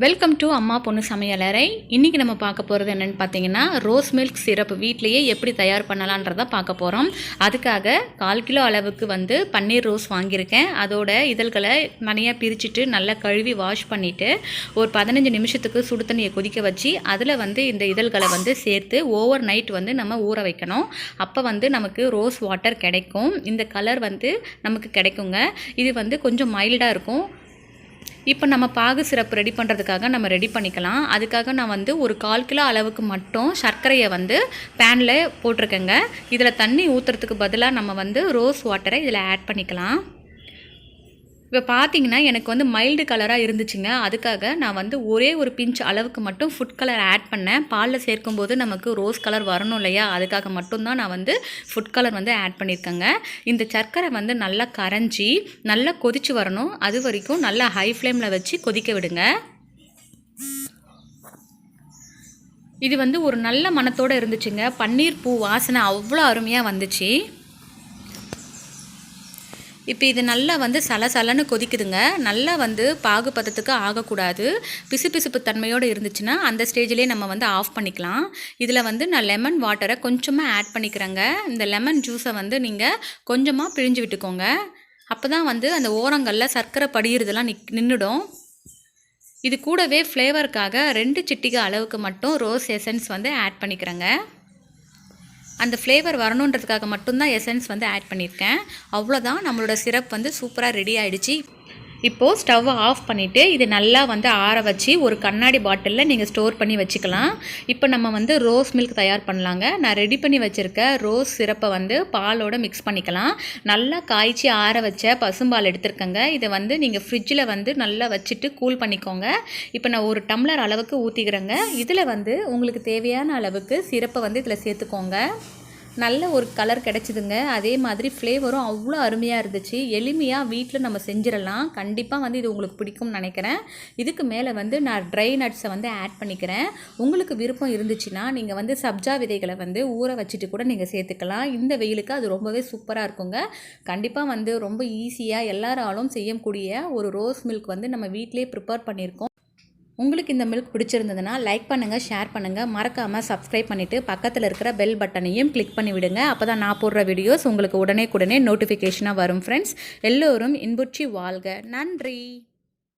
Welcome to அம்மா பொண்ணு சமையலறை. இன்றைக்கி நம்ம பார்க்க போகிறது என்னென்னு பார்த்தீங்கன்னா, ரோஸ் மில்க் சிரப் வீட்லேயே எப்படி தயார் பண்ணலான்றதை பார்க்க போகிறோம். அதுக்காக 1/4 கிலோ அளவுக்கு பன்னீர் ரோஸ் வாங்கியிருக்கேன். அதோட இதழ்களை தனியாக பிரிச்சுட்டு நல்லா கழுவி வாஷ் பண்ணிவிட்டு ஒரு 15 நிமிஷத்துக்கு சுடு தண்ணியை கொதிக்க வச்சு அதில் இந்த இதழ்களை சேர்த்து ஓவர் நைட் நம்ம ஊற வைக்கணும். அப்போ நமக்கு ரோஸ் வாட்டர் கிடைக்கும். இந்த கலர் நமக்கு கிடைக்குங்க. இது கொஞ்சம் மைல்டாக இருக்கும். இப்போ நம்ம பாகு சிரப் ரெடி பண்ணுறதுக்காக நம்ம ரெடி பண்ணிக்கலாம். அதுக்காக நான் ஒரு 1/4 கிலோ அளவுக்கு மட்டும் சர்க்கரையை பேனில் போட்டிருக்கேங்க. இதில் தண்ணி ஊற்றுறதுக்கு பதிலாக நம்ம ரோஸ் வாட்டரை இதில் ஆட் பண்ணிக்கலாம். இப்போ பார்த்தீங்கன்னா எனக்கு மைல்டு கலராக இருந்துச்சுங்க. அதுக்காக நான் ஒரே ஒரு பிஞ்ச் அளவுக்கு மட்டும் ஃபுட் கலர் ஆட் பண்ணேன். பாலில் சேர்க்கும்போது நமக்கு ரோஸ் கலர் வரணும் இல்லையா, அதுக்காக மட்டும்தான் நான் ஃபுட் கலர் ஆட் பண்ணியிருக்கேங்க. இந்த சர்க்கரை நல்லா கரைஞ்சி நல்லா கொதிச்சு வரணும். அது வரைக்கும் நல்லா ஹை ஃப்ளேமில் வச்சு கொதிக்க விடுங்க. இது ஒரு நல்ல மணத்தோடு இருந்துச்சுங்க. பன்னீர் பூ வாசனை அவ்வளோ அருமையாக வந்துச்சு. இப்போ இது நல்லா சலசலன்னு கொதிக்குதுங்க. நல்லா பாகு பதத்துக்கு ஆகக்கூடாது. பிசுபிசுப்பு தன்மையோடு இருந்துச்சுன்னா அந்த ஸ்டேஜ்லேயே நம்ம ஆஃப் பண்ணிக்கலாம். இதில் நான் லெமன் வாட்டரை கொஞ்சமாக ஆட் பண்ணிக்கிறேங்க. இந்த லெமன் ஜூஸை நீங்கள் கொஞ்சமாக பிழிஞ்சு விட்டுக்கோங்க. அப்போ தான் அந்த ஓரங்களில் சர்க்கரை படிகிறதுலாம் நின்றுடும். இது கூடவே ஃப்ளேவருக்காக 2 சிட்டிகை அளவுக்கு மட்டும் ரோஸ் எசன்ஸ் ஆட் பண்ணிக்கிறேங்க. அந்த ஃப்ளேவர் வரணுன்றதுக்காக மட்டும்தான் எசன்ஸ் ஆட் பண்ணியிருக்கேன். அவ்வளோதான், நம்மளோட சிரப் சூப்பராக ரெடி ஆகிடுச்சு. இப்போது ஸ்டவ்வை ஆஃப் பண்ணிவிட்டு இது நல்லா ஆற வச்சு ஒரு கண்ணாடி பாட்டிலில் நீங்கள் ஸ்டோர் பண்ணி வச்சுக்கலாம். இப்போ நம்ம ரோஸ் மில்க் தயார் பண்ணலாங்க. நான் ரெடி பண்ணி வச்சுருக்க ரோஸ் சிரப்பை பாலோடு மிக்ஸ் பண்ணிக்கலாம். நல்லா காய்ச்சி ஆற வச்ச பசும்பால் எடுத்துருக்கேங்க. இதை நீங்கள் ஃப்ரிட்ஜில் நல்லா வச்சுட்டு கூல் பண்ணிக்கோங்க. இப்போ நான் ஒரு டம்ளர் அளவுக்கு ஊற்றிக்கிறேங்க. இதில் உங்களுக்கு தேவையான அளவுக்கு சிரப்பை இதில் சேர்த்துக்கோங்க. நல்ல ஒரு கலர் கிடச்சிதுங்க. அதே மாதிரி ஃப்ளேவரும் அவ்வளோ அருமையாக இருந்துச்சு. எளிமையாக வீட்டில் நம்ம செஞ்சிடலாம். கண்டிப்பாக இது உங்களுக்கு பிடிக்கும்னு நினைக்கிறேன். இதுக்கு மேலே நான் ட்ரை நட்ஸை ஆட் பண்ணிக்கிறேன். உங்களுக்கு விருப்பம் இருந்துச்சுன்னா நீங்கள் சப்ஜா விதைகளை ஊற வச்சுட்டு கூட நீங்கள் சேர்த்துக்கலாம். இந்த வெயிலுக்கு அது ரொம்பவே சூப்பராக இருக்குங்க. கண்டிப்பாக ரொம்ப ஈஸியாக எல்லாராலும் செய்யக்கூடிய ஒரு ரோஸ் மில்க் நம்ம வீட்டிலே ப்ரிப்பேர் பண்ணியிருக்கோம். உங்களுக்கு இந்த மில்க் பிடிச்சிருந்ததுன்னா லைக் பண்ணுங்கள், ஷேர் பண்ணுங்கள், மறக்காமல் சப்ஸ்கிரைப் பண்ணிவிட்டு பக்கத்தில் இருக்கிற பெல் பட்டனையும் கிளிக் பண்ணி விடுங்க. அப்போ தான் நான் போடுற வீடியோஸ் உங்களுக்கு உடனே நோட்டிஃபிகேஷனாக வரும். ஃப்ரெண்ட்ஸ், எல்லோரும் இன்புற்றி வாழ்க. நன்றி.